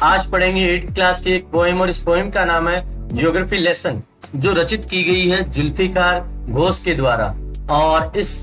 आज पढ़ेंगे 8th class की एक पोएम और इस पोएम का नाम है ज्योग्राफी लेसन, जो रचित की गई है जुल्फिकार घोष के द्वारा। और इस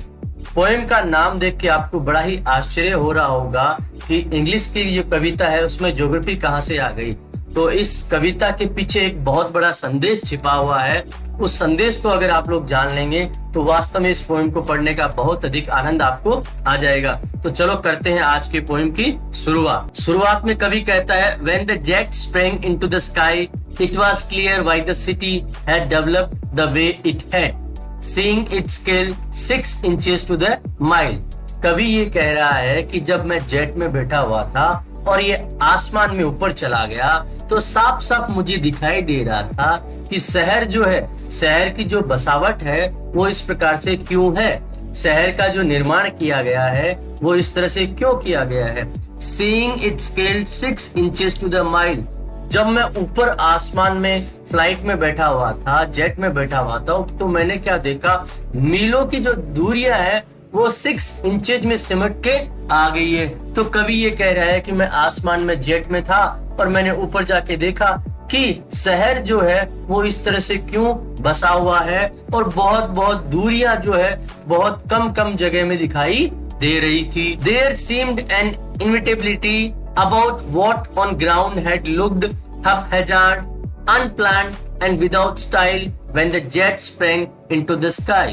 पोएम का नाम देख के आपको बड़ा ही आश्चर्य हो रहा होगा कि इंग्लिश की जो कविता है उसमें ज्योग्राफी कहाँ से आ गई। तो इस कविता के पीछे एक बहुत बड़ा संदेश छिपा हुआ है। उस संदेश को अगर आप लोग जान लेंगे तो वास्तव में इस पोएम को पढ़ने का बहुत अधिक आनंद आपको आ जाएगा। तो चलो करते हैं आज के पोएम की शुरुआत में कवि कहता है, When the jet sprang into the sky, it was clear why the city had developed the way it had, seeing its scale 6 inches to the mile। कवि ये कह रहा है कि जब मैं जेट में बैठा हुआ था और ये आसमान में ऊपर चला गया तो साफ साफ मुझे दिखाई दे रहा था कि शहर जो है, शहर की जो बसावट है वो इस प्रकार से क्यों है, शहर का जो निर्माण किया गया है वो इस तरह से क्यों किया गया है। Seeing its scale 6 inches to the mile, जब मैं ऊपर आसमान में फ्लाइट में बैठा हुआ था, जेट में बैठा हुआ था, तो मैंने क्या देखा, मीलों की जो दूरियां है वो 6 इंचेज में सिमट के आ गई है। तो कवि ये कह रहा है कि मैं आसमान में जेट में था और मैंने ऊपर जाके देखा कि शहर जो है वो इस तरह से क्यों बसा हुआ है और बहुत बहुत दूरियां जो है बहुत कम कम जगह में दिखाई दे रही थी। There seemed an inevitability about what on ground had looked haphazard, unplanned and without style when the jet sprang into the sky।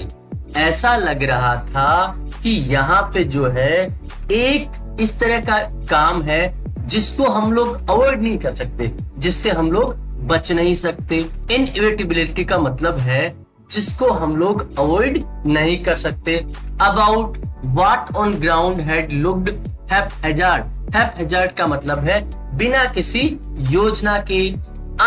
ऐसा लग रहा था कि यहाँ पे जो है एक इस तरह का काम है जिसको हम लोग अवॉइड नहीं कर सकते, जिससे हम लोग बच नहीं सकते। इनएविटेबिलिटी का मतलब है जिसको हम लोग अवॉइड नहीं कर सकते। About what on ground had looked haphazard, haphazard का मतलब है बिना किसी योजना के,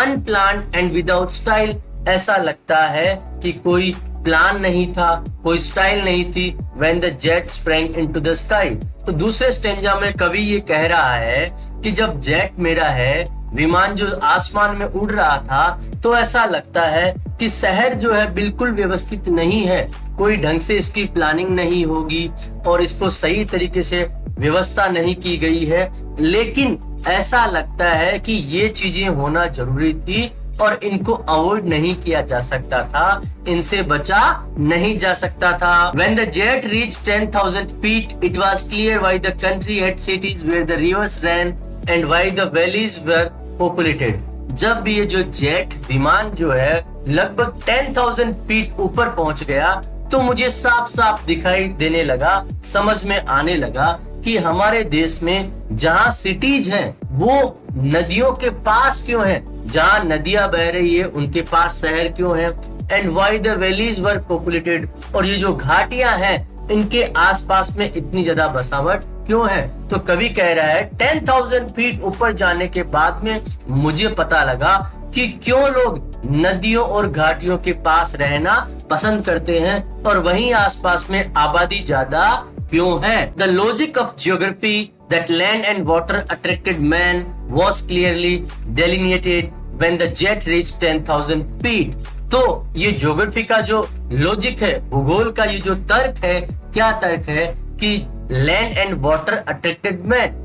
अनप्लान्ड एंड विदाउट स्टाइल, ऐसा लगता है कि कोई प्लान नहीं था, कोई स्टाइल नहीं थी। When the jet sprang into the sky, तो दूसरे स्टेंजा में कवि ये कह रहा है कि जब जेट मेरा है, विमान जो आसमान में उड़ रहा था, तो ऐसा लगता है कि शहर जो है बिल्कुल व्यवस्थित नहीं है, कोई ढंग से इसकी प्लानिंग नहीं होगी और इसको सही तरीके से व्यवस्था नहीं की गई है। लेकिन ऐसा लगता है कि ये चीजें होना जरूरी थी और इनको अवॉइड नहीं किया जा सकता था, इनसे बचा नहीं जा सकता था। When the jet reached 10,000 feet, it was clear why the country had cities where the rivers ran and why the valleys were populated। जब ये जो जेट विमान जो है लगभग 10,000 फीट ऊपर पहुंच गया तो मुझे साफ साफ दिखाई देने लगा, समझ में आने लगा कि हमारे देश में जहाँ सिटीज हैं वो नदियों के पास क्यों हैं, जहाँ नदियां बह रही है उनके पास शहर क्यों है। And why the valleys were populated, और ये जो घाटियां हैं इनके आसपास में इतनी ज्यादा बसावट क्यों है। तो कवि कह रहा है 10,000 फीट ऊपर जाने के बाद में मुझे पता लगा कि क्यों लोग नदियों और घाटियों के पास रहना पसंद करते हैं और वहीं आसपास में आबादी ज्यादा क्यों है। The logic of geography that land and water attracted man was clearly delineated when the jet reached 10,000 feet। तो ये ज्योग्राफी का जो लॉजिक है, भूगोल का ये जो तर्क है, क्या तर्क है कि land and water attracted man,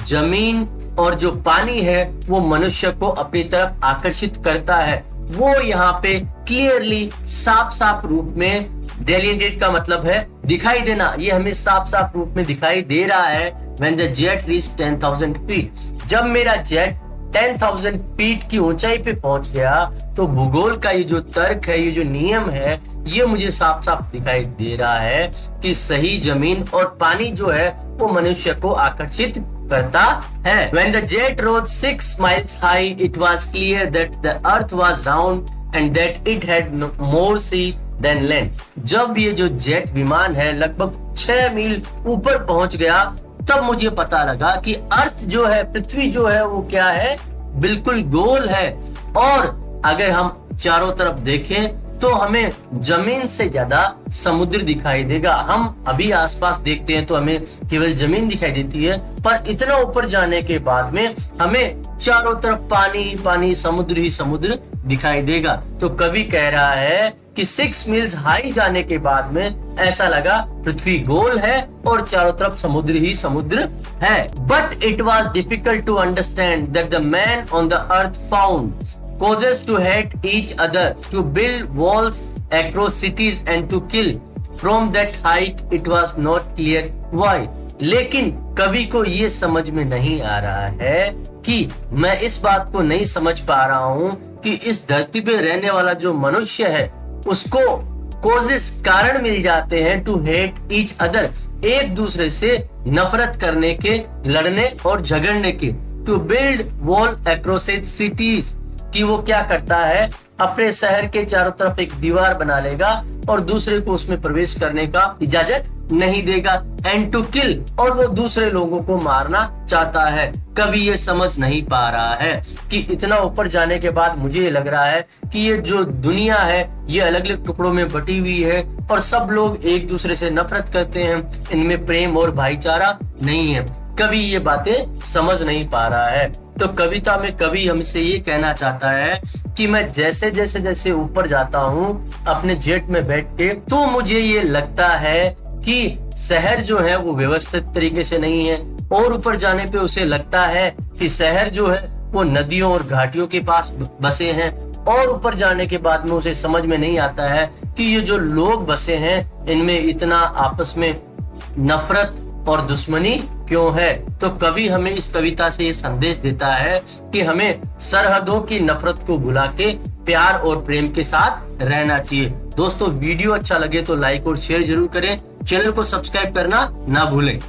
जमीन और जो पानी है वो मनुष्य को अपनी तरफ आकर्षित करता है। वो यहाँ पे क्लियरली साफ साफ रूप में, डेलिनेटेड का मतलब है दिखाई देना, ये हमें साफ साफ रूप में दिखाई दे रहा है। When the jet reached 10,000 feet, जब मेरा जेट 10,000 फीट की ऊंचाई पे पहुंच गया तो भूगोल का ये जो तर्क है, ये जो नियम है, ये मुझे साफ साफ दिखाई दे रहा है कि सही जमीन और पानी जो है वो मनुष्य को आकर्षित करता है। When the jet rose 6 miles high, it was clear that the earth was round and that it had more sea than land। जब ये जो जेट विमान है लगभग 6 मील ऊपर पहुंच गया तब मुझे पता लगा कि अर्थ जो है, पृथ्वी जो है वो क्या है, बिल्कुल गोल है। और अगर हम चारों तरफ देखें तो हमें जमीन से ज्यादा समुद्र दिखाई देगा। हम अभी आसपास देखते हैं तो हमें केवल जमीन दिखाई देती है, पर इतना ऊपर जाने के बाद में हमें चारों तरफ पानी पानी, समुद्र ही समुद्र दिखाई देगा। तो कवि कह रहा है कि 6 मील्स हाई जाने के बाद में ऐसा लगा पृथ्वी गोल है और चारों तरफ समुद्र ही समुद्र है। But it was difficult to understand that the man on the earth found causes to hate each other, to build walls across cities and to kill. From that height it was not clear why. लेकिन कवि को ये समझ में नहीं आ रहा है कि मैं इस बात को नहीं समझ पा रहा हूँ कि इस धरती पे रहने वाला जो मनुष्य है उसको causes कारण मिल जाते हैं to hate each other, एक दूसरे से नफरत करने के, लड़ने और झगड़ने के। To build wall across cities, कि वो क्या करता है, अपने शहर के चारों तरफ एक दीवार बना लेगा और दूसरे को उसमें प्रवेश करने का इजाजत नहीं देगा। एंड टू किल, और वो दूसरे लोगों को मारना चाहता है। कभी ये समझ नहीं पा रहा है कि इतना ऊपर जाने के बाद मुझे ये लग रहा है कि ये जो दुनिया है ये अलग अलग टुकड़ों में बटी हुई है और सब लोग एक दूसरे से नफरत करते हैं, इनमें प्रेम और भाईचारा नहीं है। कभी ये बातें समझ नहीं पा रहा है। तो कविता में कवि हमसे ये कहना चाहता है कि मैं जैसे जैसे जैसे ऊपर जाता हूँ अपने जेट में बैठ के, तो मुझे ये लगता है कि शहर जो है वो व्यवस्थित तरीके से नहीं है, और ऊपर जाने पे उसे लगता है कि शहर जो है वो नदियों और घाटियों के पास बसे हैं, और ऊपर जाने के बाद में उसे समझ में नहीं आता है कि ये जो लोग बसे हैं इनमें इतना आपस में नफरत और दुश्मनी क्यों है। तो कवि हमें इस कविता से ये संदेश देता है कि हमें सरहदों की नफरत को भुला के प्यार और प्रेम के साथ रहना चाहिए। दोस्तों, वीडियो अच्छा लगे तो लाइक और शेयर जरूर करें, चैनल को सब्सक्राइब करना ना भूलें।